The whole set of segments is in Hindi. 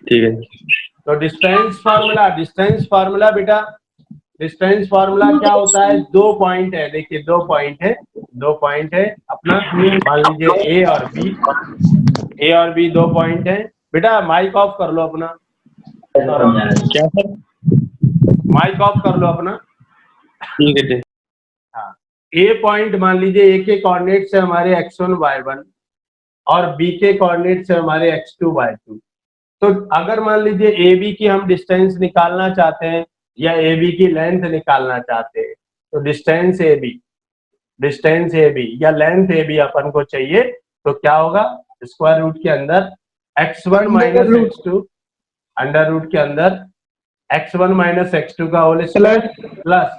ठीक है। तो डिस्टेंस फार्मूला बेटा, डिस्टेंस फार्मूला क्या होता है, 2 पॉइंट है, देखिए 2 पॉइंट है अपना, मान लीजिए ए और बी 2 पॉइंट है। बेटा माइक ऑफ कर लो अपना, क्या सर? माइक ऑफ कर लो अपना। ठीक है। हाँ, ए पॉइंट मान लीजिए, ए के कोऑर्डिनेट से हमारे x1 y1 और बी के कोऑर्डिनेट से हमारे x2 y2। तो अगर मान लीजिए ए बी की हम डिस्टेंस निकालना चाहते हैं या ए बी की लेंथ निकालना चाहते हैं, तो डिस्टेंस ए बी या लेंथ ए बी अपन को चाहिए, तो क्या होगा, स्क्वायर रूट के अंदर x1 minus x2, under root के अंदर x1 माइनस x2 का whole square plus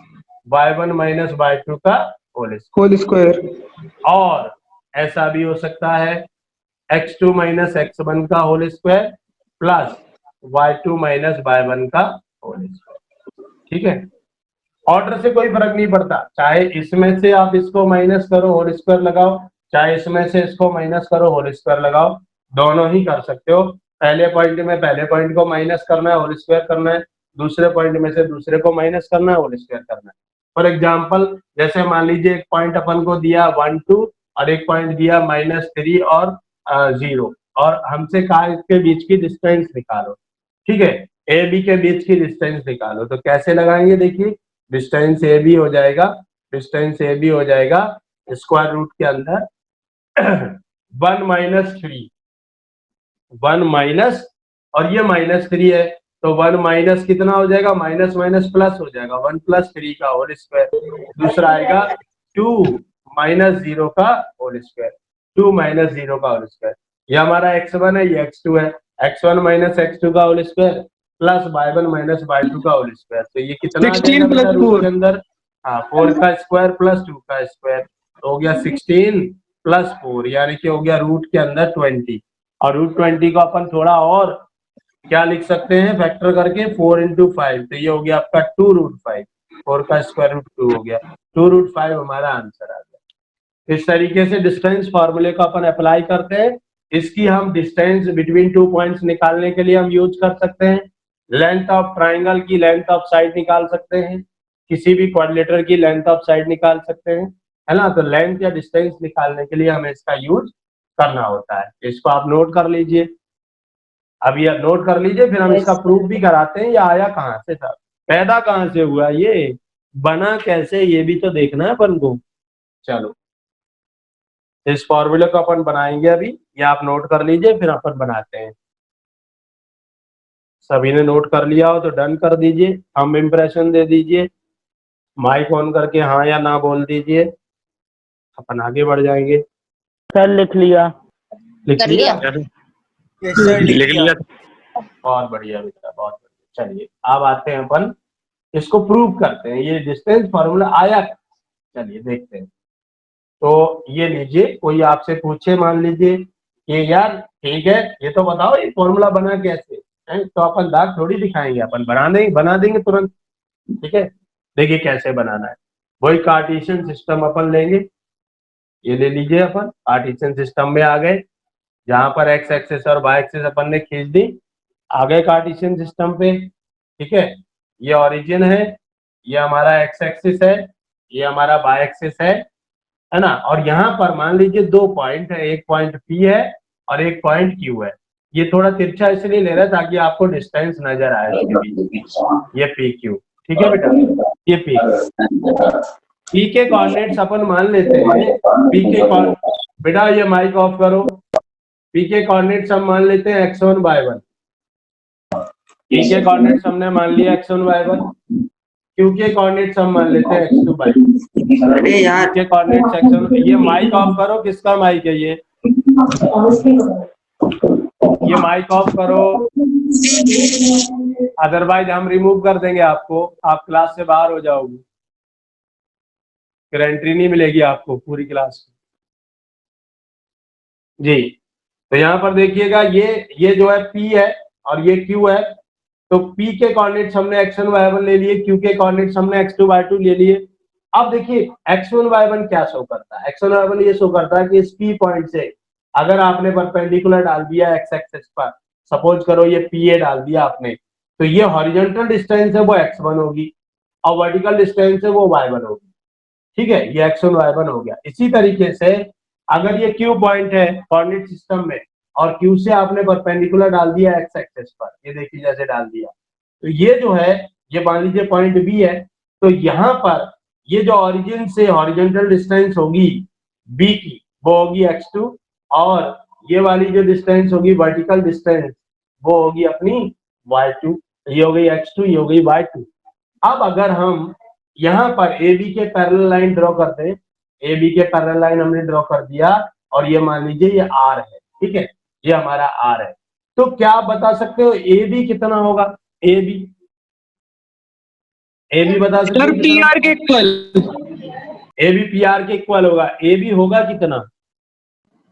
y1 minus y2 का होल स्क्वायर। और ऐसा भी हो सकता है x2 माइनस x1 का whole square plus y2 minus y1 का होल स्क्वायर। ठीक है, ऑर्डर से कोई फर्क नहीं पड़ता, चाहे इसमें से आप इसको माइनस करो होल स्क्वायर लगाओ, चाहे इसमें से इसको माइनस करो होल स्क्वायर लगाओ, दोनों ही कर सकते हो। पहले पॉइंट में पहले पॉइंट को माइनस करना है, होल स्क्वायर करना है, दूसरे पॉइंट में से दूसरे को माइनस करना है, होल स्क्वायर करना है। फॉर एग्जाम्पल, जैसे मान लीजिए एक पॉइंट अपन को दिया 1 2 और एक पॉइंट दिया -3 और 0, और हमसे कहा इसके बीच की डिस्टेंस निकालो। ठीक है, ए बी के बीच की डिस्टेंस निकालो, तो कैसे लगाएंगे, देखिए डिस्टेंस ए बी हो जाएगा, स्क्वायर रूट के अंदर 1 माइनस 3, 1 माइनस, और ये -3 है, तो 1 माइनस कितना हो जाएगा, माइनस माइनस प्लस हो जाएगा, 1 प्लस 3 का होल स्क्वायर। दूसरा आएगा 2 माइनस 0 का होल स्क्वायर, 2 माइनस 0 का होल स्क्वायर। ये हमारा x1 है, ये x2 है, x1 माइनस x2 का whole square plus y1 minus y2 का होल स्क्वायर। तो ये कितना आ जाएगा बेटा रूट के अंदर, हाँ 4 का स्क्वायर प्लस 2 का स्क्वायर, तो हो गया 16 प्लस 4, यानी कि हो गया रूट के अंदर 20। और रूट 20 को अपन थोड़ा और क्या लिख सकते हैं, फैक्टर करके 4 इंटू 5, तो ये हो गया आपका 2 रूट 5, 4 का स्क्वायर रूट 2 हो गया, 2 रूट 5 हमारा आंसर आ गया। इस तरीके से डिस्टेंस फॉर्मूले को अपन अप्लाई करते हैं। इसकी हम डिस्टेंस बिटवीन 2 पॉइंट्स निकालने के लिए हम यूज कर सकते हैं, लेंथ ऑफ ट्राइंगल की लेंथ ऑफ साइड निकाल सकते हैं, किसी भी क्वाड्रिलेटरल की लेंथ ऑफ साइड निकाल सकते हैं, है ना। तो लेंथ या डिस्टेंस निकालने के लिए हमें इसका यूज करना होता है। इसको आप नोट कर लीजिए, अब ये नोट कर लीजिए, फिर हम इसका प्रूफ भी कराते हैं। ये आया कहाँ से था, पैदा कहाँ से हुआ, ये बना कैसे, ये भी तो देखना है अपन को। चलो इस फॉर्मूले को अपन बनाएंगे अभी, ये आप नोट कर लीजिए, फिर अपन बनाते हैं। सभी ने नोट कर लिया हो तो डन कर दीजिए, हम इम्प्रेशन दे दीजिए, माइक ऑन करके हाँ या ना बोल दीजिए, अपन आगे बढ़ जाएंगे। सर लिख लिया। लिख लिया? लिख लिया। बहुत बढ़िया बेटा, बहुत बढ़िया। चलिए अब आते हैं अपन इसको प्रूव करते हैं, ये डिस्टेंस फॉर्मूला आया, चलिए देखते हैं। तो ये लीजिए, कोई आपसे पूछे मान लीजिए कि यार ठीक है ये तो बताओ ये फॉर्मूला बना कैसे है, तो अपन दाग थोड़ी दिखाएंगे, अपन बना देंगे तुरंत। ठीक है, देखिए कैसे बनाना है। वही कार्टेशियन सिस्टम अपन लेंगे, ये ले लीजिए, अपन कार्टेशियन सिस्टम में आ गए, जहां पर एक्स एक्सिस और वाई एक्सिस अपन ने खींच दी, आ गए कार्टेशियन सिस्टम पे। ठीक है, ये ओरिजिन है, ये हमारा एक्स एक्सिस है, ये हमारा वाई एक्सिस है ना। और यहाँ पर मान लीजिए 2 पॉइंट है, एक पॉइंट P है और एक पॉइंट Q है। ये थोड़ा तिरछा इसलिए ले रहा है ताकि आपको डिस्टेंस नजर आए इसके बीच। ये PQ, ठीक है बेटा, ये P के कोऑर्डिनेट्स अपन मान लेते हैं, P के बेटा ये माइक ऑफ करो, P के कोऑर्डिनेट्स हम मान लेते हैं x1 y1, P के कोऑर्डिनेट्स हमने मान लिया x1 y1, Q के कोऑर्डिनेट्स हम मान लेते हैं x2 y2। अरे यार के कोऑर्डिनेट्स x1, ये माइक ऑफ करो, किसका माइक है ये माइक ऑफ करो, अदरवाइज हम रिमूव कर देंगे आपको, आप क्लास से बाहर हो जाओगे, फिर एंट्री नहीं मिलेगी आपको पूरी क्लास जी। तो यहाँ पर देखिएगा, ये जो है P है और ये Q है, तो P के कोऑर्डिनेट्स हमने x1 y1 ले लिए, Q के कोऑर्डिनेट्स हमने x2 y2 ले लिए। अब देखिए x1 y1 क्या शो करता है, x1 y1 ये शो करता है कि इस P पॉइंट से अगर आपने परपेंडिकुलर डाल दिया x एक्सिस पर, सपोज करो ये पी ए डाल दिया आपने, तो ये हॉरिजॉन्टल डिस्टेंस है वो x1 होगी और वर्टिकल डिस्टेंस है वो y1 होगी। ठीक है, ये x1 y1 हो गया। इसी तरीके से अगर ये Q पॉइंट है कोऑर्डिनेट सिस्टम में और Q से आपने परपेंडिकुलर डाल दिया x एक्सिस पर, ये देखिए जैसे डाल दिया, तो ये जो है ये मान लीजिए पॉइंट B है, तो यहाँ पर ये जो ओरिजिन से हॉरिजॉन्टल डिस्टेंस होगी B की वो होगी x2 और ये वाली जो डिस्टेंस होगी वर्टिकल डिस्टेंस वो होगी अपनी y2। ये हो गई x2, ये हो गई y2। अब अगर हम यहाँ पर ए बी के पैरेलल लाइन ड्रॉ करते हैं, ए बी के पैरेलल लाइन हमने ड्रॉ कर दिया और ये मान लीजिए ये आर है, ठीक है, ये हमारा आर है, तो क्या आप बता सकते हो ए बी कितना होगा? ए बी बता सकते हो पी आर के equal, A B P R के इक्वल होगा। ए बी होगा कितना?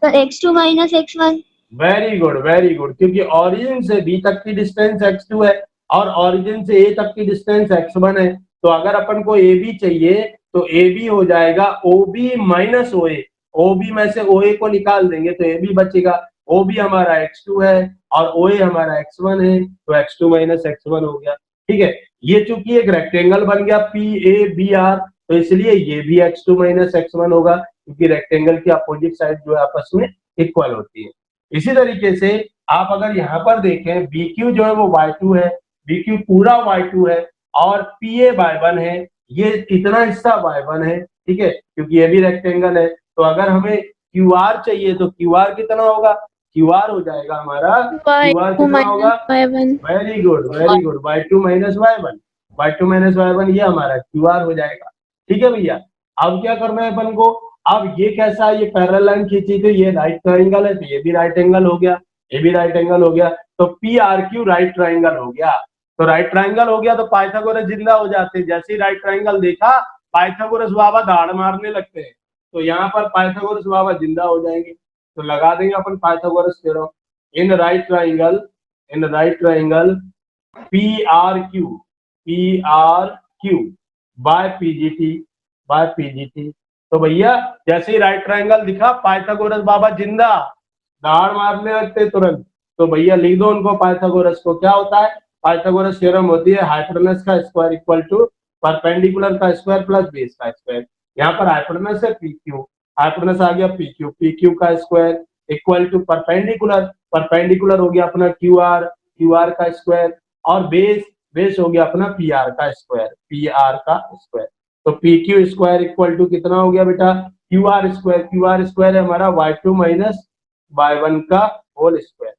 तो x2 minus x1। Very good, very good, क्योंकि ओरिजिन से बी तक की डिस्टेंस x2 है और ओरिजिन से ए तक की डिस्टेंस x1 है, तो अगर अपन को ए बी चाहिए तो ए बी हो जाएगा ओ बी माइनस ओ ए। ओ बी में से ओ ए को निकाल देंगे तो ए बी बचेगा। ओ बी हमारा x2 है और ओ ए हमारा x1 है, तो x2 माइनस x1 हो गया। ठीक है, ये चूंकि एक रेक्टेंगल बन गया पी ए बी आर, तो इसलिए ये भी x2 माइनस x1 होगा, क्योंकि रेक्टेंगल की अपोजिट साइड जो है आपस में इक्वल होती है। इसी तरीके से आप अगर यहाँ पर देखें BQ जो है वो y2 है, BQ पूरा y2 है और PA y1 है, ये इतना हिस्सा y1 है, ठीक है, क्योंकि ये भी रेक्टेंगल है। तो अगर हमें QR चाहिए तो QR कितना होगा? QR हो जाएगा हमारा, QR कितना होगा? Very good, very good, y2 minus y1, y2 minus y1 ये हमारा QR हो जाएगा। ठीक है भैया, अब क्या करना है अपन को? अब ये कैसा है, ये पैरेलल लाइन खींची तो ये राइट ट्राइंगल है, तो ये भी राइट एंगल हो गया, ये भी राइट एंगल हो गया, तो PRQ राइट ट्राइंगल हो गया। तो राइट ट्राइंगल हो गया तो पाइथागोरस जिंदा हो जाते हैं। जैसे ही राइट ट्राइंगल देखा पाइथागोरस बाबा दाड़ मारने लगते हैं, तो यहाँ पर पाइथागोरस बाबा जिंदा हो जाएंगे। तो लगा देंगे अपन Pythagoras theorem in right triangle, in right triangle PRQ by PGT। तो भैया जैसे ही राइट ट्राइंगल दिखा पाइथागोरस बाबा जिंदा, दाढ़ मारने लगते तुरंत। तो भैया लिख दो उनको पाइथागोरस को। क्या होता है? पाइथागोरस थ्योरम होती है हाइपोटेनस का स्क्वायर इक्वल टू परपेंडिकुलर का स्क्वायर प्लस बेस का स्क्वायर। यहाँ पर हाइपोटेनस है PQ, हाइपोटेनस आ गया PQ का square equal to perpendicular, perpendicular हो गया अपना QR का स्क्वायर और बेस हो गया अपना PR का स्क्वायर। तो PQ स्क्वायर इक्वल टू कितना हो गया बेटा? QR स्क्वायर है हमारा y2 माइनस y1 का होल स्क्वायर,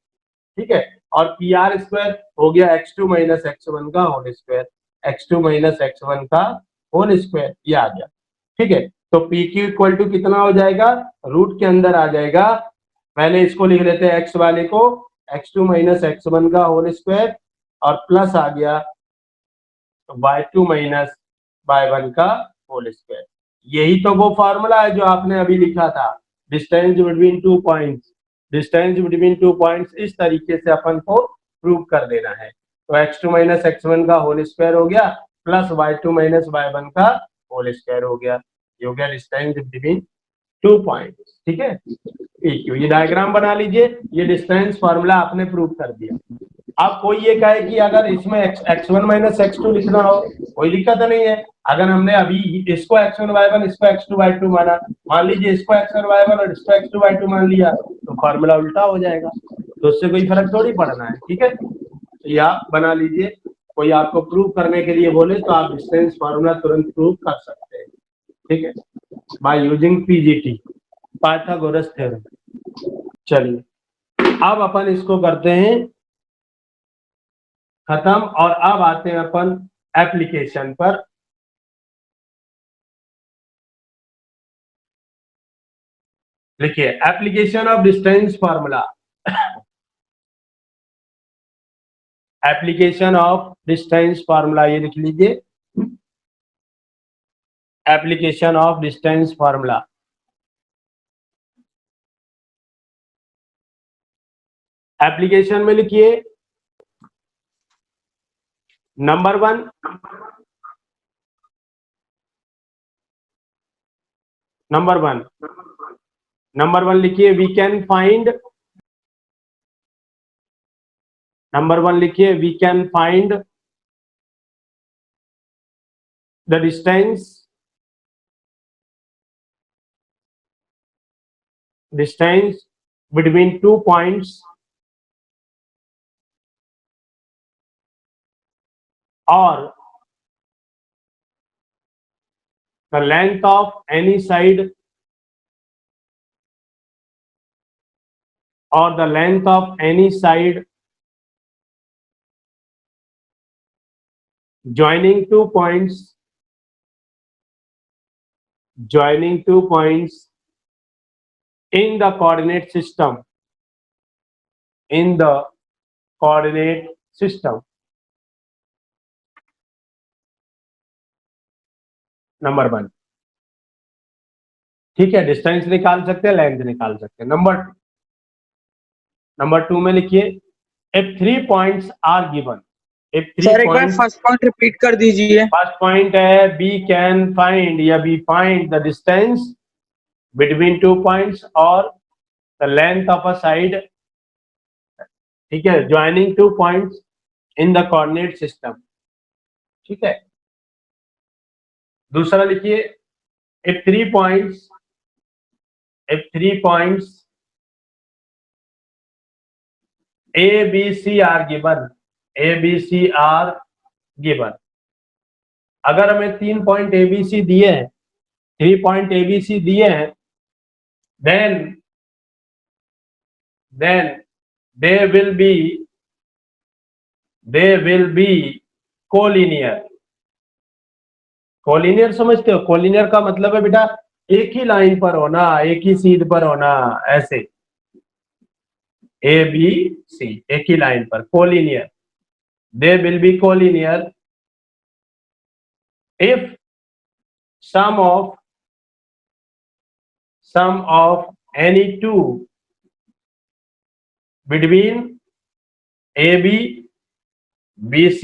ठीक है, और PR स्क्वायर हो गया x2 माइनस x1 का whole square, x2 minus x1 का होल स्क्वायर, ये आ गया। ठीक है, तो PQ इक्वल टू कितना हो जाएगा? रूट के अंदर आ जाएगा, पहले इसको लिख लेते हैं x वाले को, x2 माइनस x1 का होल स्क्वायर और प्लस आ गया y2 माइनस y1 का होल स्क्वायर। यही तो वो फॉर्मूला है जो आपने अभी लिखा था, distance between two points. Distance between two points इस तरीके से अपन को प्रूव कर देना है। तो x2 माइनस x1 का होल स्क्वायर हो गया प्लस y2 माइनस y1 का होल स्क्वायर हो गया, ये हो गया डिस्टेंस बिटवीन टू पॉइंट्स। ठीक है, ये डायग्राम बना लीजिए, ये डिस्टेंस फॉर्मूला आपने प्रूव कर दिया। अब कोई ये कहे कि अगर इसमें x1 माइनस x2 लिखना हो, कोई दिक्कत नहीं है। अगर हमने अभी इसको x1 y1 इसको x2 y2 माना, मान लीजिए इसको x1 y1 और इसको x2 y2 मान लिया, तो फॉर्मूला उल्टा हो जाएगा, तो उससे कोई फर्क थोड़ी पड़ना है। ठीक है, तो ये आप बना लीजिए, कोई आपको प्रूव करने के लिए बोले तो आप डिस्टेंस फॉर्मूला तुरंत प्रूव कर सकते हैं। ठीक है, by using PGT, Pythagoras theorem. चलिए अब अपन इसको करते हैं खत्म और अब आते हैं अपन एप्लीकेशन पर। लिखिए application of distance formula, application of distance formula, ये लिख लीजिए application of distance formula. Application में लिखिए नंबर वन लिखिए वी कैन फाइंड नंबर 1 लिखिए, we can find the distance between 2 points or the length of any side or the length of any side joining 2 points in the coordinate system number 1। ठीक है, डिस्टेंस निकाल सकते हैं, लेंथ निकाल सकते हैं। नंबर 2 में लिखिए, if 3 points are given, if 3 sir एक बार points, फर्स्ट पॉइंट रिपीट कर दीजिए। फर्स्ट पॉइंट है बी कैन फाइंड या we find the distance between 2 points और the length of a side, ठीक है, joining 2 points in the coordinate system. ठीक है, दूसरा लिखिए, if 3 points A B C are given, अगर हमें 3 पॉइंट ए बी सी दिए हैं, 3 पॉइंट ए बी सी दिए हैं, then they will be collinear. Collinear समझते हो? कोलिनियर का मतलब है बेटा एक ही लाइन पर होना, एक ही सीध पर होना, ऐसे ए बी सी एक ही लाइन पर, collinear. They will be collinear if sum of any two between AB, BC,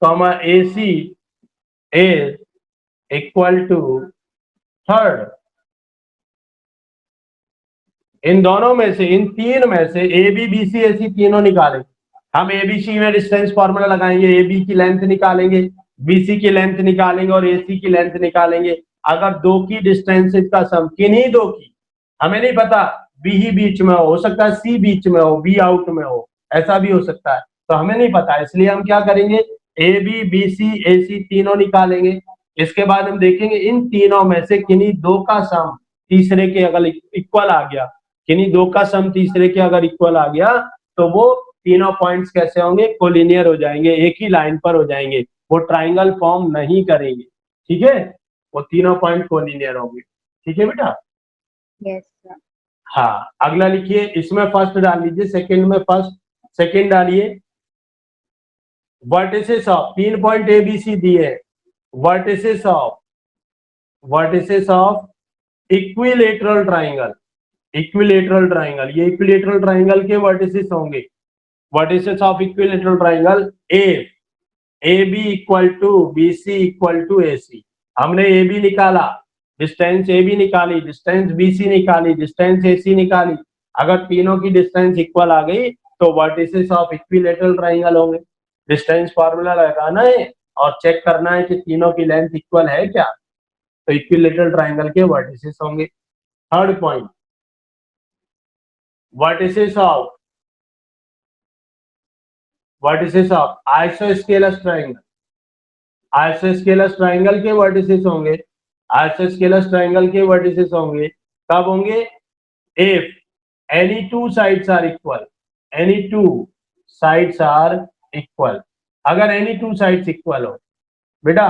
AC is equal to third. इन दोनों में से, इन तीन में से ए बी बी सी ए सी तीनों निकालेंगे। हम ए बी सी में डिस्टेंस फॉर्मूला लगाएंगे, ए बी की लेंथ निकालेंगे, बी सी की लेंथ निकालेंगे और ए सी की लेंथ निकालेंगे। अगर दो की डिस्टेंसेज का सम, किन्हीं दो की, हमें नहीं पता, बी ही बीच में हो सकता है, सी बीच में हो, बी आउट में हो, ऐसा भी हो सकता है, तो हमें नहीं पता, इसलिए हम क्या करेंगे, ए बी बी सी ए सी तीनों निकालेंगे। इसके बाद हम देखेंगे इन तीनों में से किन्हीं दो का सम तीसरे के अगर इक्वल आ गया, किन्हीं दो का सम तीसरे के अगर इक्वल आ गया, तो वो तीनों पॉइंट्स कैसे होंगे, कोलिनियर हो जाएंगे, एक ही लाइन पर हो जाएंगे, वो ट्राइंगल फॉर्म नहीं करेंगे। ठीक है, वो तीनों पॉइंट कोलिनियर होंगे। ठीक है बेटा? Yes sir. हाँ, अगला लिखिए, इसमें फर्स्ट डाल लीजिए, सेकंड में फर्स्ट, सेकंड डालिए। Vertices of 3 point A B C दिए, vertices of equilateral triangle, equilateral triangle, ये इक्विलेटरल ट्राइंगल के वर्टिसेस होंगे। Vertices of equilateral triangle A B equal to B C equal to A C. हमने ए बी निकाला, डिस्टेंस ए बी निकाली, डिस्टेंस बी सी निकाली, डिस्टेंस ए सी निकाली। अगर तीनों की डिस्टेंस इक्वल आ गई तो वर्टिसेस ऑफ इक्विलेटरल ट्राइंगल होंगे। डिस्टेंस फॉर्मूला लगाना है और चेक करना है कि तीनों की लेंथ इक्वल है क्या, तो इक्विलेटरल ट्राइंगल के वर्टिसेस होंगे। Third point, vertices of isosceles triangle, isosceles triangle के वर्टिसेस होंगे, आइसोस्केलस ट्राइंगल के वर्टिसेस होंगे, कब होंगे, if any two sides are equal, any two sides are equal. अगर एनी टू साइड्स इक्वल हो, बेटा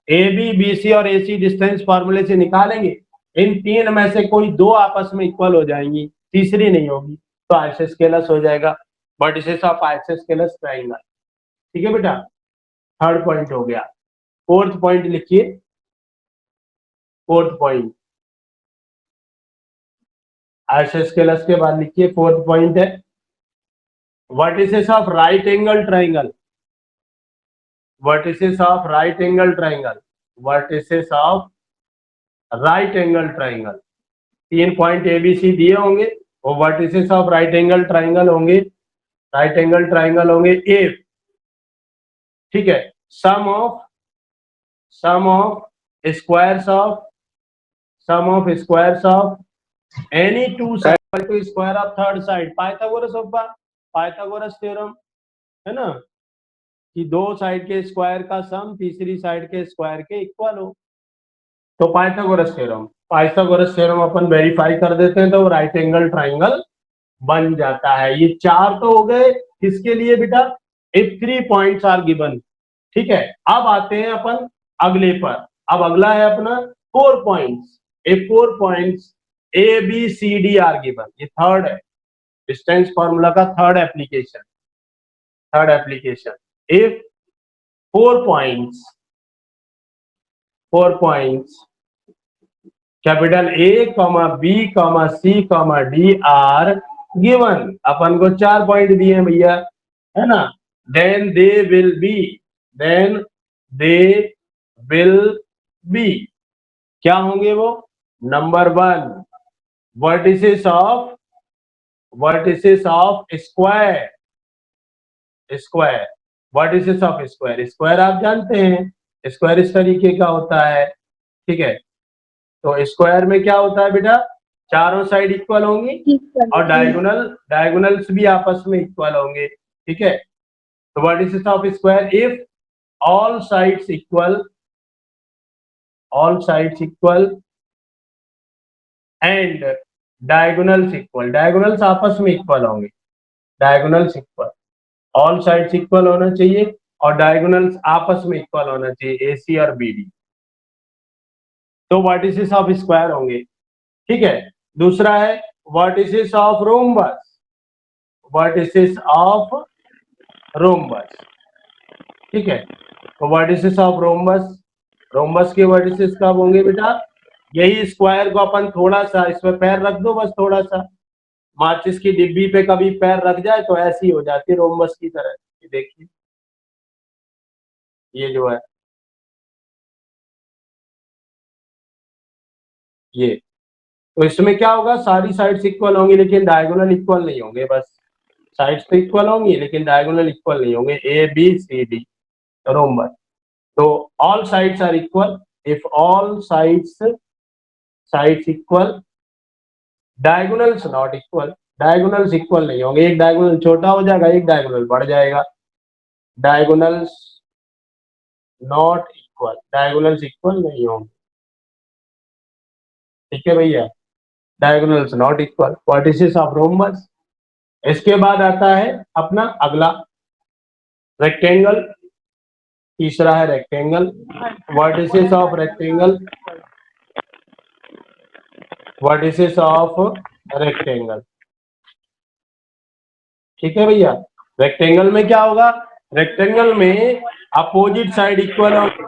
ए बी बी सी और ए सी डिस्टेंस फॉर्मूले से निकालेंगे, इन तीन में से कोई दो आपस में इक्वल हो जाएंगी, तीसरी नहीं होगी, तो आइसोस्केलस हो जाएगा, वर्टिसेस ऑफ आइसोस्केलस ट्राइंगल। ठीक है बेटा? थर्ड पॉइंट हो गया। फोर्थ पॉइंट लिखिए, फोर्थ पॉइंट आइसोस्केलस के बाद लिखिए, फोर्थ पॉइंट है vertices of right angle triangle, vertices of right angle triangle, vertices of right angle triangle. 3 point A B C दिए होंगे, वो vertices of right angle triangle होंगे। राइट एंगल ट्राइंगल होंगे इफ, ठीक है, sum of squares of any two side to square of third side, Pythagoras theorem है ना, कि दो साइड के स्क्वायर का सम तीसरी साइड के स्क्वायर के इक्वल हो। तो पाइथागोरस थ्योरम अपन वेरीफाई कर देते हैं तो राइट एंगल ट्राइंगल बन जाता है। ये चार तो हो गए किसके लिए बेटा, इफ 3 पॉइंट्स आर गिवन, ठीक है। अब आते हैं अपन अगले पर, अब अगला है अपना 4 points, if 4 points A B C D are given, ये थर्ड है डिस्टेंस फॉर्मूला का third application. If 4 points capital A comma B comma C comma D are given, अपन को 4 पॉइंट दिए हैं भैया, है ना, देन दे विल बी क्या होंगे वो, number 1 vertices of square, vertices of square आप जानते हैं, स्क्वायर इस तरीके का होता है, ठीक है। तो स्क्वायर में क्या होता है बेटा, चारों साइड इक्वल होंगी और डायगोनल्स भी आपस में इक्वल होंगे, ठीक है। तो vertices of square if all sides equal and diagonals आपस में इक्वल होंगे, ऑल साइड्स इक्वल होना चाहिए और डायगोनल्स आपस में इक्वल होना चाहिए, AC और BD, तो वर्टिसेस ऑफ स्क्वायर होंगे, ठीक है। दूसरा है वर्टिसेस ऑफ रोम्बस, ठीक है। तो वर्टिसेस ऑफ रोम्बस के वर्टिसेस कब होंगे बेटा, यही स्क्वायर को अपन थोड़ा सा इसमें पैर रख दो, बस थोड़ा सा माचिस की डिब्बी पे कभी पैर रख जाए तो ऐसी हो जाती है रोम्बस की तरह, ये देखिए ये जो है ये, तो इसमें क्या होगा, सारी साइड्स इक्वल होंगी लेकिन डायगोनल इक्वल नहीं होंगे, बस साइड्स तो इक्वल होंगी लेकिन डायगोनल इक्वल नहीं होंगे, ABCD रोम्बस। तो all sides are equal if all sides equal, diagonals not equal, diagonals equal नहीं होंगे, एक डायगोनल छोटा हो जाएगा एक डायगोनल बढ़ जाएगा, diagonals not equal, diagonals equal नहीं होंगे, ठीक है भैया, diagonals not equal, vertices of rhombus. इसके बाद आता है अपना अगला रेक्टेंगल, तीसरा है रेक्टेंगल, वर्टिसेस ऑफ रेक्टेंगल, ठीक है भैया। रेक्टेंगल में क्या होगा, रेक्टेंगल में अपोजिट साइड इक्वल हो गए,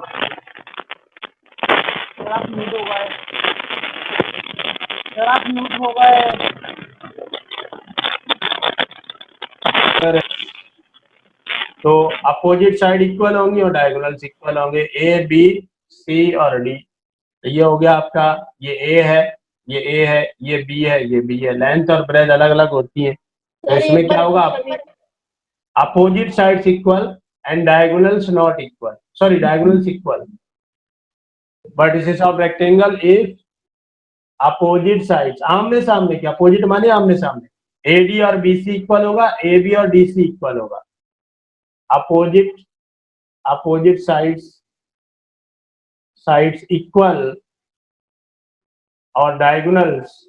तो अपोजिट साइड इक्वल होंगी और डायगोनल्स इक्वल होंगे, ABC और D, ये हो गया आपका, ये A है, ये A है, ये B है, ये B है, लेंथ और ब्रेथ अलग अलग होती है, तो इसमें क्या होगा, opposite sides equal and diagonals not equal, sorry diagonals equal, vertices of rectangle if opposite sides, आमने सामने, क्या अपोजिट माने आमने सामने, AD और BC इक्वल होगा, AB और DC इक्वल होगा, अपोजिट साइड्स इक्वल और डायगोनल्स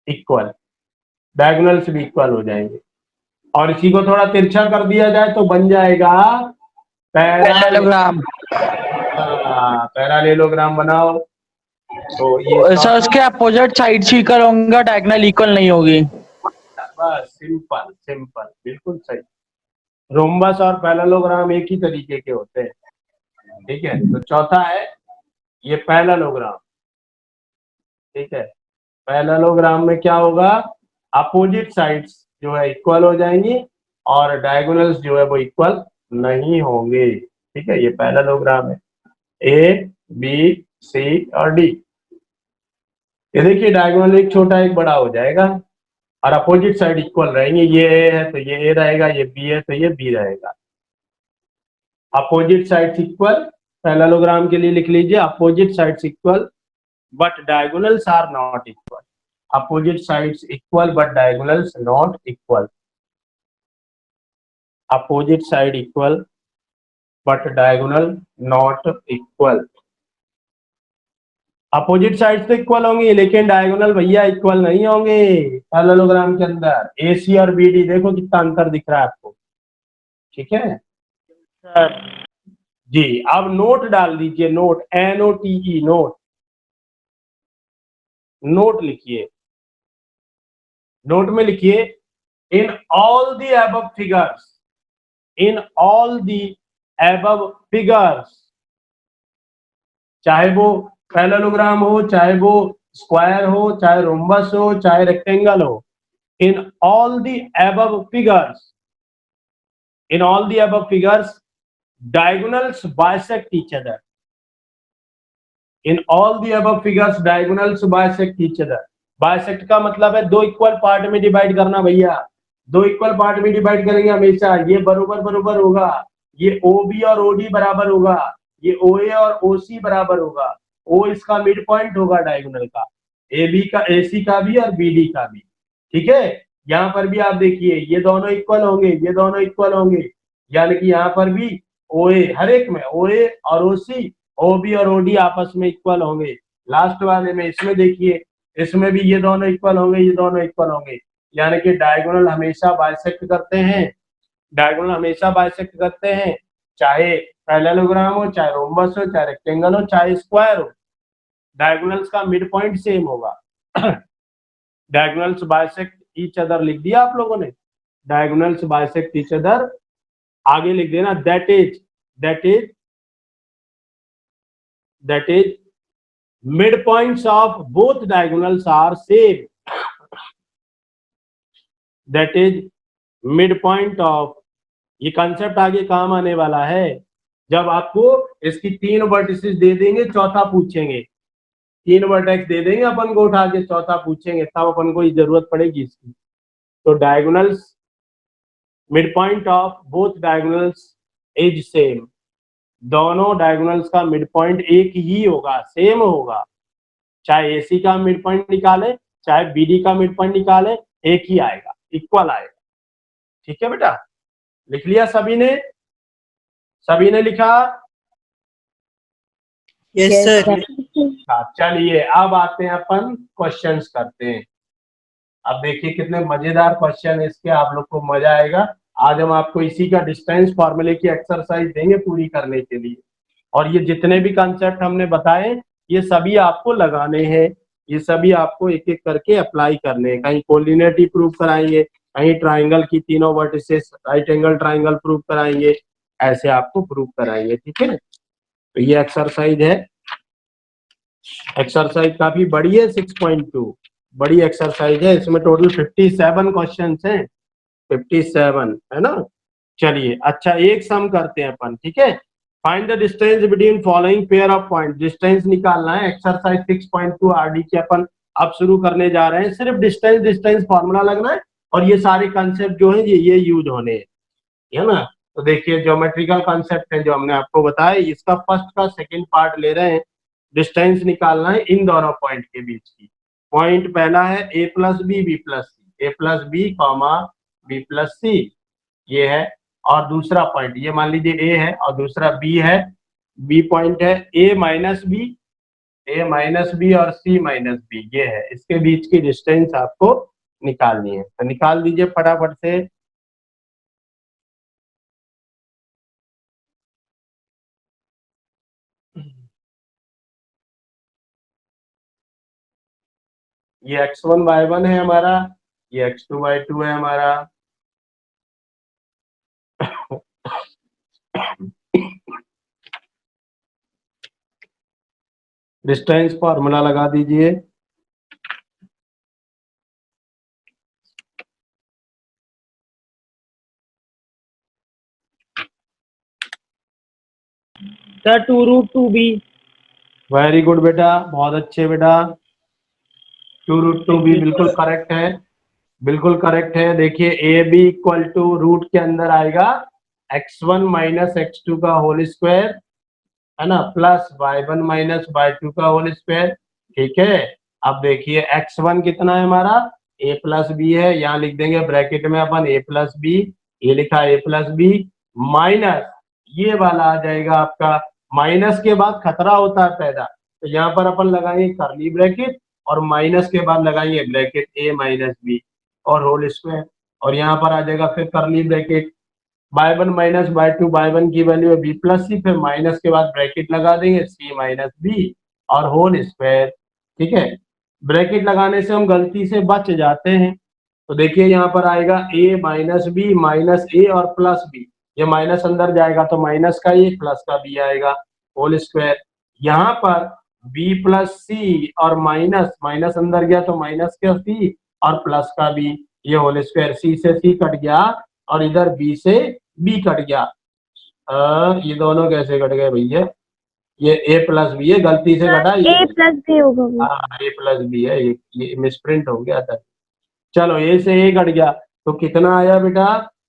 इक्वल, डायगोनल्स भी इक्वल हो जाएंगे, और इसी को थोड़ा तिरछा कर दिया जाए तो बन जाएगा पैरालेलोग्राम बनाओ, तो ये सर उसके अपोजिट साइड से इक्वल होंगे, डायगोनल इक्वल नहीं होगी, बस सिंपल बिल्कुल सही, रोम्बस और पैरेललोग्राम एक ही तरीके के होते हैं, ठीक है। तो चौथा है ये पैरेललोग्राम, ठीक है। पैरेललोग्राम में क्या होगा, अपोजिट साइड्स जो है इक्वल हो जाएंगी और डायगोनल्स जो है वो इक्वल नहीं होंगे, ठीक है, ये पैरेललोग्राम है, ABCऔर D, ये देखिए डायगोनल एक छोटा एक बड़ा हो जाएगा और अपोजिट साइड इक्वल रहेंगे। ये ए है तो ये ए रहेगा, ये बी है तो ये बी रहेगा। अपोजिट साइड्स इक्वल, पैरेललोग्राम के लिए लिख लीजिए opposite sides equal but diagonals are not equal. Opposite sides equal but diagonals not equal. Opposite side equal but diagonal not equal. Opposite side तो इक्वल होंगी लेकिन डायगोनल भैया इक्वल नहीं होंगे पैरेललोग्राम के अंदर। AC और BD देखो कितना अंतर दिख रहा है आपको, ठीक है सर जी। अब नोट डाल दीजिए, नोट NOTE, नोट, नोट लिखिए। नोट में लिखिए in all the above figures, in all the above figures, चाहे वो पैरेललोग्राम हो, चाहे वो स्क्वायर हो, चाहे रोम्बस हो, चाहे रेक्टेंगल हो, in all the above figures, in all the above figures diagonals bisect each other. In all the above figures diagonals bisect each other. Bisect का मतलब है दो इक्वल पार्ट में डिवाइड करना भैया। दो इक्वल पार्ट में डिवाइड करेंगे हमेशा, ये बरोबर बरोबर होगा, ये OB और OD बराबर होगा, ये OA और OC बराबर होगा, O इसका मिड पॉइंट होगा डायगोनल का, AB का, AC का भी और BD का भी, ठीक है। यहाँ पर भी आप देखिए ये दोनों इक्वल होंगे, ये दोनों इक्वल होंगे, यानी कि यहाँ पर भी OA, हर एक में OA और OC, OB और OD आपस में इक्वल होंगे। लास्ट वाले में इसमें देखिए, इसमें भी ये दोनों इक्वल होंगे, ये दोनों इक्वल होंगे, यानी कि डायगोनल हमेशा बाइसेक्ट करते हैं, डायगोनल हमेशा बाइसेक्ट करते हैं, चाहे पैरेललोग्राम हो, चाहे रोम्बस हो, चाहे रेक्टेंगल हो, चाहे स्क्वायर हो, डायगोनल्स का मिड पॉइंट सेम होगा। डायगोनल्स बाइसेक्ट ईच अदर लिख दिया आप लोगों ने, डायगोनल्स बाइसेक्ट ईच अदर, आगे लिख देना that is mid points of both diagonals are same, that is mid point of, ये कंसेप्ट आगे काम आने वाला है जब आपको इसकी 3 वर्टिसेस दे देंगे, चौथा पूछेंगे, 3 वर्टेक्स दे देंगे अपन को उठा के, चौथा पूछेंगे, तब अपन को जरूरत पड़ेगी इसकी। तो diagonals, mid point of both diagonals is same, दोनों डायगोनल्स का मिड पॉइंट एक ही होगा, सेम होगा, चाहे AC का मिड पॉइंट निकाले, चाहे BD का मिड पॉइंट निकाले, एक ही आएगा, इक्वल आएगा, ठीक है बेटा। लिख लिया सभी ने, सभी ने लिखा? Yes sir. चलिए अब आते हैं अपन क्वेश्चंस करते हैं। अब देखिए कितने मजेदार क्वेश्चन है इसके, आप लोग को मजा आएगा। आज हम आपको इसी का डिस्टेंस फॉर्मूले की एक्सरसाइज देंगे पूरी करने के लिए, और ये जितने भी कॉन्सेप्ट हमने बताए ये सभी आपको लगाने हैं, ये सभी आपको एक एक करके अप्लाई करने हैं। कहीं कोलिनियरिटी प्रूव कराएंगे, कहीं ट्राइंगल की तीनों vertices right angle triangle prove कराएंगे, ऐसे आपको प्रूव कराएंगे, ठीक है। तो ये एक्सरसाइज है, एक्सरसाइज काफी बड़ी है, 6.2 बड़ी एक्सरसाइज है, इसमें टोटल 57 क्वेश्चन हैं, 57 है ना। चलिए अच्छा एक सम करते हैं अपन, ठीक है। Find the distance between following pair of point, distance निकालना है। एक्सरसाइज 6.2 RD की अपन अब शुरू करने जा रहे हैं। सिर्फ डिस्टेंस डिस्टेंस फॉर्मूला लगना है और ये सारे कंसेप्ट जो है ये यूज होने हैं, है ना। तो देखिए ज्योमेट्रिकल कंसेप्ट है जो हमने आपको बताया, इसका फर्स्ट का सेकंड पार्ट ले रहे हैं। डिस्टेंस निकालना है इन दोनों पॉइंट के बीच की। पॉइंट पहला है A + B B + C, A + B, B + C, ये है। और दूसरा पॉइंट ये मान लीजिए A है और दूसरा B है, B पॉइंट है, A - B, A - B और C - B, ये है। इसके बीच की डिस्टेंस आपको निकालनी है, तो निकाल दीजिए फटाफट से। ये x1 y1 है हमारा, ये x2 y2 है हमारा। डिस्टेंस फॉर्मूला लगा दीजिए। Sir 2√2B। वेरी गुड बेटा, बहुत अच्छे बेटा। 2√2 भी बिल्कुल करेक्ट है, बिल्कुल करेक्ट है। देखिए A B equal to root के अंदर आएगा x1 माइनस x2 का होल स्क्वायर, है ना, प्लस y1 माइनस y2 का होल स्क्वायर। ठीक है, अब देखिए x1 कितना है हमारा, a प्लस बी है, यहाँ लिख देंगे ब्रैकेट में अपन a प्लस बी, ये लिखा a प्लस बी, माइनस ये वाला आ जाएगा आपका, माइनस के बाद खतरा होता है पैदा, तो यहाँ पर अपन लगाएंगे करली ब्रैकेट और माइनस के बाद लगाएंगे ब्रैकेट a माइनस बी और होल स्क्वायर, और यहाँ पर आ जाएगा फिर करली bracket y1 minus y2, y1 की वैल्यू है b प्लस सी, फिर माइनस के बाद ब्रैकेट लगा देंगे c माइनस बी और होल स्क्वायर। ठीक है, ब्रैकेट लगाने से हम गलती से बच जाते हैं, तो देखिए यहाँ पर आएगा a माइनस बी माइनस ए और प्लस बी, ये माइनस अंदर जाएगा तो माइनस का ए प्लस का बी आएगा होल स्क्वायर। यहाँ पर b प्लस सी और माइनस, माइनस अंदर गया तो माइनस का सी और प्लस का बी, ये होल स्क्वायर, सी से सी कट गया और इधर बी से बी कट गया। ये दोनों कैसे कट गए भैया, ये a प्लस बी है, गलती से कटा, ए प्लस बी होगा वो। हाँ a प्लस बी है, ये मिसप्रिंट हो गया था। चलो a से a कट गया तो कितना आया बेटा,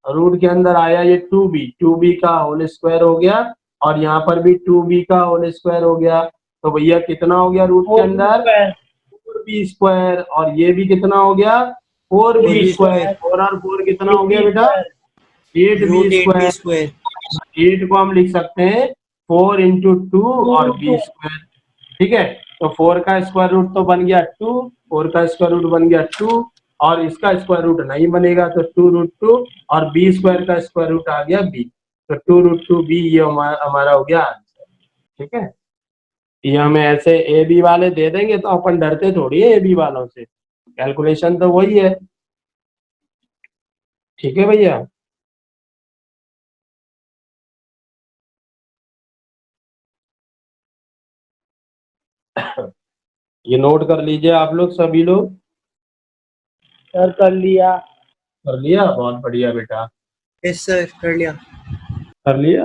रूट के अंदर आया ये 2b का होल स्क्वायर हो गया, और यहाँ पर भी 2b का होल स्क्वायर हो गया, तो भैया कितना हो गया रूट के अंदर 4b स्क्वायर, और ये भी कितना हो गया 4b स्क्वायर, 4 और 4 कितना हो गया बेटा 8b स्क्वायर। 8 को हम लिख सकते हैं 4 इंटू 2 और b स्क्वायर। ठीक है, तो 4 का स्क्वायर रूट तो बन गया 2, 4 का स्क्वायर रूट बन गया 2, और इसका स्क्वायर रूट नहीं बनेगा तो 2√2, और b स्क्वायर का स्क्वायर रूट आ गया b, तो 2√2b ये हमारा हो गया आंसर। ठीक है, ये हमें ऐसे ए बी वाले दे देंगे तो अपन डरते थोड़ी है ए बी वालों से, कैलकुलेशन तो वही है। ठीक है भैया, ये नोट कर लीजिए आप लोग, सभी लोग। सर कर लिया। कर लिया, बहुत बढ़िया बेटा, यस सर कर लिया। कर लिया,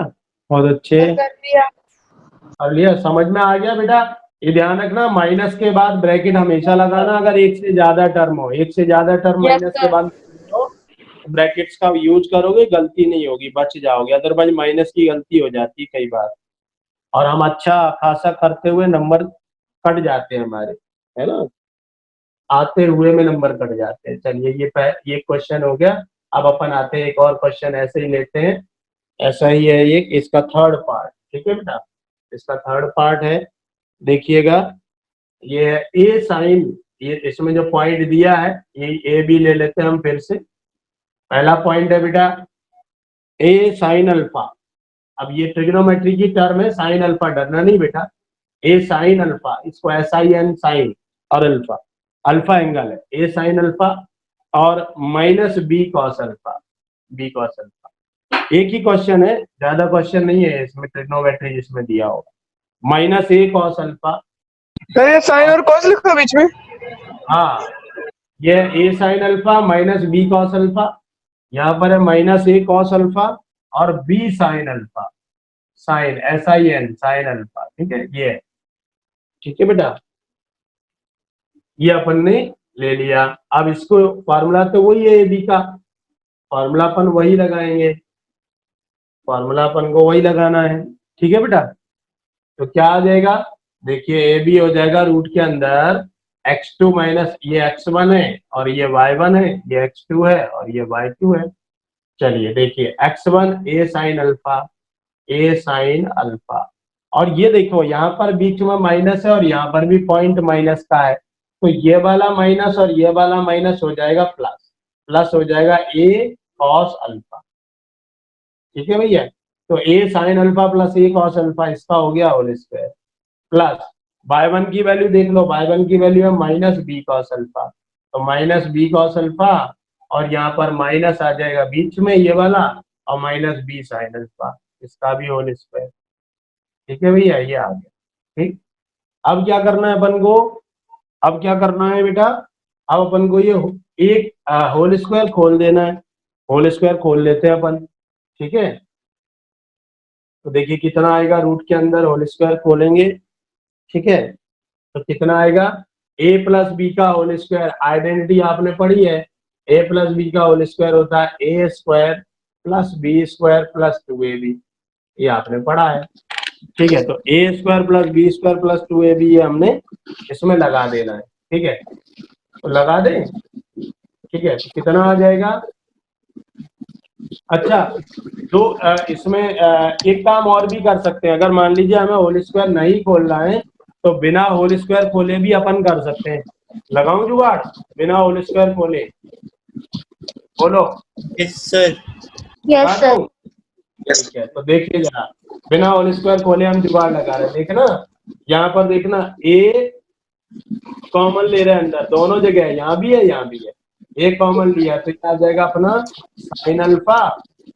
बहुत अच्छे, कर लिया, समझ में आ गया बेटा। ये ध्यान रखना माइनस के बाद ब्रैकेट हमेशा लगाना, अगर एक से ज्यादा टर्म हो, एक से ज्यादा टर्म माइनस के बाद हो, ब्रैकेट्स का यूज करोगे गलती नहीं होगी, बच जाओगे, अदरवाइज माइनस की गलती हो जाती है कई बार, और हम अच्छा खासा करते हुए नंबर कट जाते हैं हमारे, है ना, आते हुए में नंबर कट जाते हैं। चलिए ये क्वेश्चन हो गया, अब अपन आते हैं एक और क्वेश्चन ऐसे ही लेते हैं, ऐसा ही है एक, इसका थर्ड पार्ट। ठीक है बेटा, इसका थर्ड पार्ट है, देखिएगा, ये है ए साइन, ये इसमें जो पॉइंट दिया है ये ए बी ले लेते हैं हम फिर से। पहला पॉइंट है बेटा ए साइन अल्फा, अब ये ट्रिग्नोमेट्री की टर्म है, साइन अल्फा, डरना नहीं बेटा, ए साइन अल्फा, इसको SIN साइन और अल्फा, अल्फा एंगल है, ए साइन अल्फा और minus B cos alpha, B cos alpha. एक ही क्वेश्चन है, ज्यादा क्वेश्चन नहीं है इसमें, ट्रिग्नोमेट्री जिसमें दिया होगा, minus A cos alpha. Sir ये साइन और कॉस लिखो बीच में। हाँ, ये A sine alpha minus B cos alpha, यहाँ पर है माइनस ए कॉस अल्फा और B sine alpha, sine SIN sine alpha. ठीक है, ये है, ठीक है बेटा, ये अपन ने ले लिया। अब इसको फार्मूला तो वही है, ए बी का फार्मूला अपन वही लगाएंगे, फार्मूला अपन को वही लगाना है। ठीक है बेटा, तो क्या आ जाएगा, देखिए ए बी हो जाएगा रूट के अंदर x2 माइनस ये x1 है और ये y1 है, ये x2 है और ये y2 है। चलिए देखिए x1 ए साइन अल्फा, ए साइन अल्फा, और ये देखो यहाँ पर बीच में माइनस है और यहाँ पर भी पॉइंट माइनस का है, तो ये वाला माइनस और ये वाला माइनस हो जाएगा प्लस, प्लस हो जाएगा ए कॉस अल्फा। ठीक है भैया, तो ए साइन अल्फा प्लस ए कॉस अल्फा, इसका हो गया होल स्क्वायर, प्लस y1 की वैल्यू देख लो, y1 की वैल्यू है माइनस बी कॉस अल्फा, तो माइनस बी कॉस अल्फा, और यहाँ पर माइनस आ जाएगा बीच में ये वाला, और माइनस बी साइन अल्फा, इसका भी होल स्क्वायर। ठीक है भैया, ये आ गया। ठीक, अब क्या करना है अपन को, अब क्या करना है बेटा, अब अपन को ये एक होल स्क्वायर खोल देना है, होल स्क्वायर खोल लेते हैं अपन। ठीक है, तो देखिए कितना आएगा, रूट के अंदर होल स्क्वायर खोलेंगे, ठीक है, तो कितना आएगा ए प्लस बी का होल स्क्वायर, आइडेंटिटी आपने पढ़ी है, ए प्लस बी का होल स्क्वायर होता है A square plus B square plus 2ab, ये आपने पढ़ा है। ठीक है, तो A square plus B square plus 2ab ये हमने इसमें लगा देना है। ठीक है, तो लगा दें। ठीक है, तो कितना आ जाएगा? अच्छा, तो इसमें एक काम और भी कर सकते हैं, अगर मान लीजिए हमें होल स्क्वायर नहीं खोलना है तो बिना होल स्क्वायर खोले भी अपन कर सकते हैं। लगाऊं जुगाड़ बिना होल स्क्वायर खोले? बोलो। Yes sir. Yes sir. ठीक है, तो देखिए जरा, बिना होल स्क्वायर खोले हम जुगाड़ लगा रहे हैं। देखना यहाँ पर, देखना ए कॉमन ले रहे हैं अंदर, दोनों जगह है, यहाँ भी है यहाँ भी है। ए कॉमन लिया तो क्या आ जाएगा अपना साइन अल्फा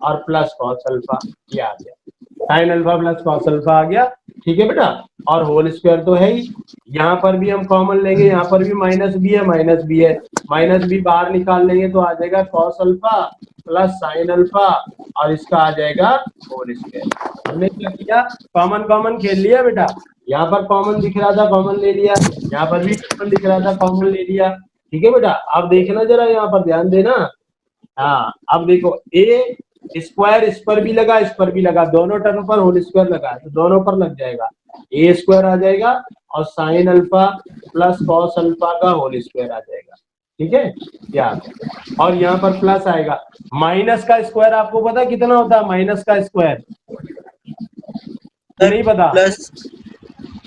और प्लस कॉस अल्फा, ये आ गया sine alpha plus cos alpha आ गया। ठीक है बेटा, और होल स्क्वायर तो है ही, यहाँ पर भी हम कॉमन लेंगे, यहाँ पर भी माइनस बी है माइनस बी है, माइनस बी बाहर निकाल लेंगे तो आ जाएगा cos alpha plus sign alpha और इसका आ जाएगा होल स्क्वायर। हमने क्या किया, कॉमन कॉमन खेल लिया बेटा, यहाँ पर कॉमन दिख रहा था कॉमन ले लिया, यहाँ पर भी कॉमन दिख रहा था कॉमन ले लिया। ठीक है बेटा, अब देखना जरा, यहाँ पर ध्यान देना। हाँ, अब देखो ए स्क्वायर इस पर भी लगा इस पर भी लगा, दोनों टर्म पर होल स्क्वायर लगा तो दोनों पर लग जाएगा, ए स्क्वायर आ जाएगा और sign alpha plus cos alpha का होल स्क्वायर आ जाएगा। ठीक है, क्या, और यहाँ पर प्लस आएगा। माइनस का स्क्वायर आपको पता कितना होता है? माइनस का स्क्वायर नहीं पता? प्लस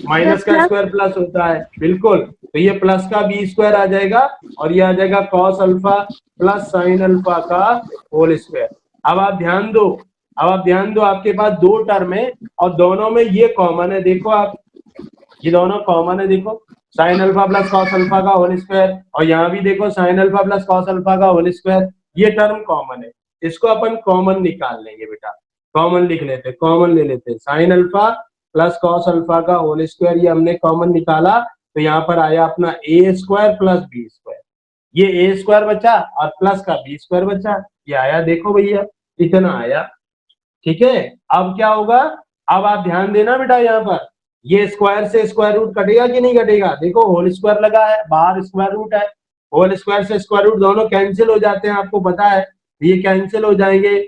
माइनस का स्क्वायर प्लस होता है, बिल्कुल। तो ये प्लस का बी स्क्वायर आ जाएगा और ये आ जाएगा cos alpha plus sine alpha का होल स्क्वायर। अब आप ध्यान दो, आपके पास दो टर्म है और दोनों में ये कॉमन है। देखो आप, ये दोनों कॉमन है, देखो sign alpha plus cos alpha का होल स्क्वायर, और यहाँ भी देखो sign alpha plus cos alpha का होल स्क्वायर, ये टर्म कॉमन है। इसको अपन कॉमन निकाल लेंगे बेटा, कॉमन लिख लेते, कॉमन ले लेते, sign alpha plus cos alpha का होल स्क्वायर ये हमने कॉमन निकाला तो यहाँ पर आया अपना ए स्क्वायर प्लस बी स्क्वायर, ये ए स्क्वायर बचा और प्लस का बी स्क्वायर बचा, ये आया, देखो भैया इतना आया। ठीक है, अब क्या होगा, अब आप ध्यान देना बेटा, यहाँ पर ये स्क्वायर से स्क्वायर रूट कटेगा कि नहीं कटेगा? देखो होल स्क्वायर लगा है, बाहर स्क्वायर रूट है, होल स्क्वायर से स्क्वायर रूट दोनों कैंसिल हो जाते हैं, आपको पता है, ये कैंसिल हो जाएंगे।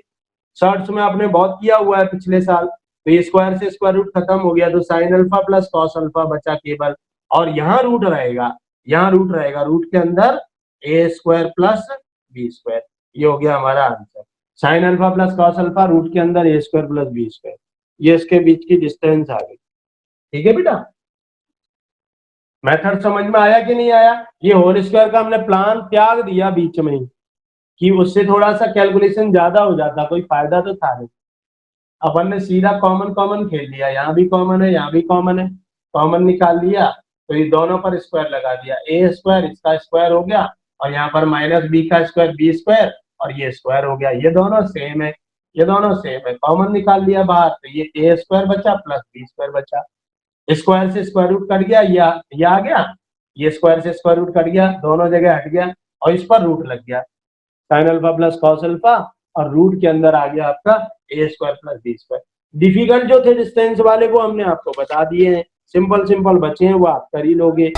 शॉर्ट्स में आपने बहुत किया हुआ है पिछले साल। तो ये स्क्वायर से स्क्वायर रूट खत्म हो गया तो sign alpha plus cos alpha बचा केवल, और यहाँ रूट रहेगा, यहाँ रूट रहेगा, रूट के अंदर A square plus B square, ये हो गया हमारा answer. Sine alpha plus cos alpha, root के अंदर A square plus B square, ये इसके बीच की डिस्टेंस आ गई। ठीक है बेटा, मेथड समझ में आया कि नहीं आया? ये होल स्क्वायर का हमने प्लान त्याग दिया बीच में ही कि उससे थोड़ा सा कैलकुलेशन ज्यादा हो जाता, कोई फायदा तो था नहीं। अपन ने सीधा कॉमन कॉमन खेल लिया, यहाँ भी कॉमन है यहाँ भी कॉमन है, कॉमन निकाल लिया तो ये दोनों पर स्क्वायर लगा दिया, ए स्क्वायर इसका स्क्वायर हो गया और यहाँ पर माइनस बी का स्क्वायर बी स्क्वायर और ये स्क्वायर हो गया, ये दोनों सेम है, ये दोनों सेम है, कॉमन निकाल लिया बाहर तो ये ए स्क्वायर बचा प्लस बी स्क्वायर बचा, स्क्वायर से स्क्वायर रूट कट गया, ये आ गया, ये स्क्वायर से स्क्वायर रूट कट गया, दोनों जगह हट गया और इस पर रूट लग गया, sine alpha plus cos alpha, और रूट के अंदर आ गया आपका A square plus B square. Difficult जो थे डिस्टेंस वाले वो हमने आपको बता दिए हैं, सिंपल सिंपल बचे हैं वो आप कर ही लोगे।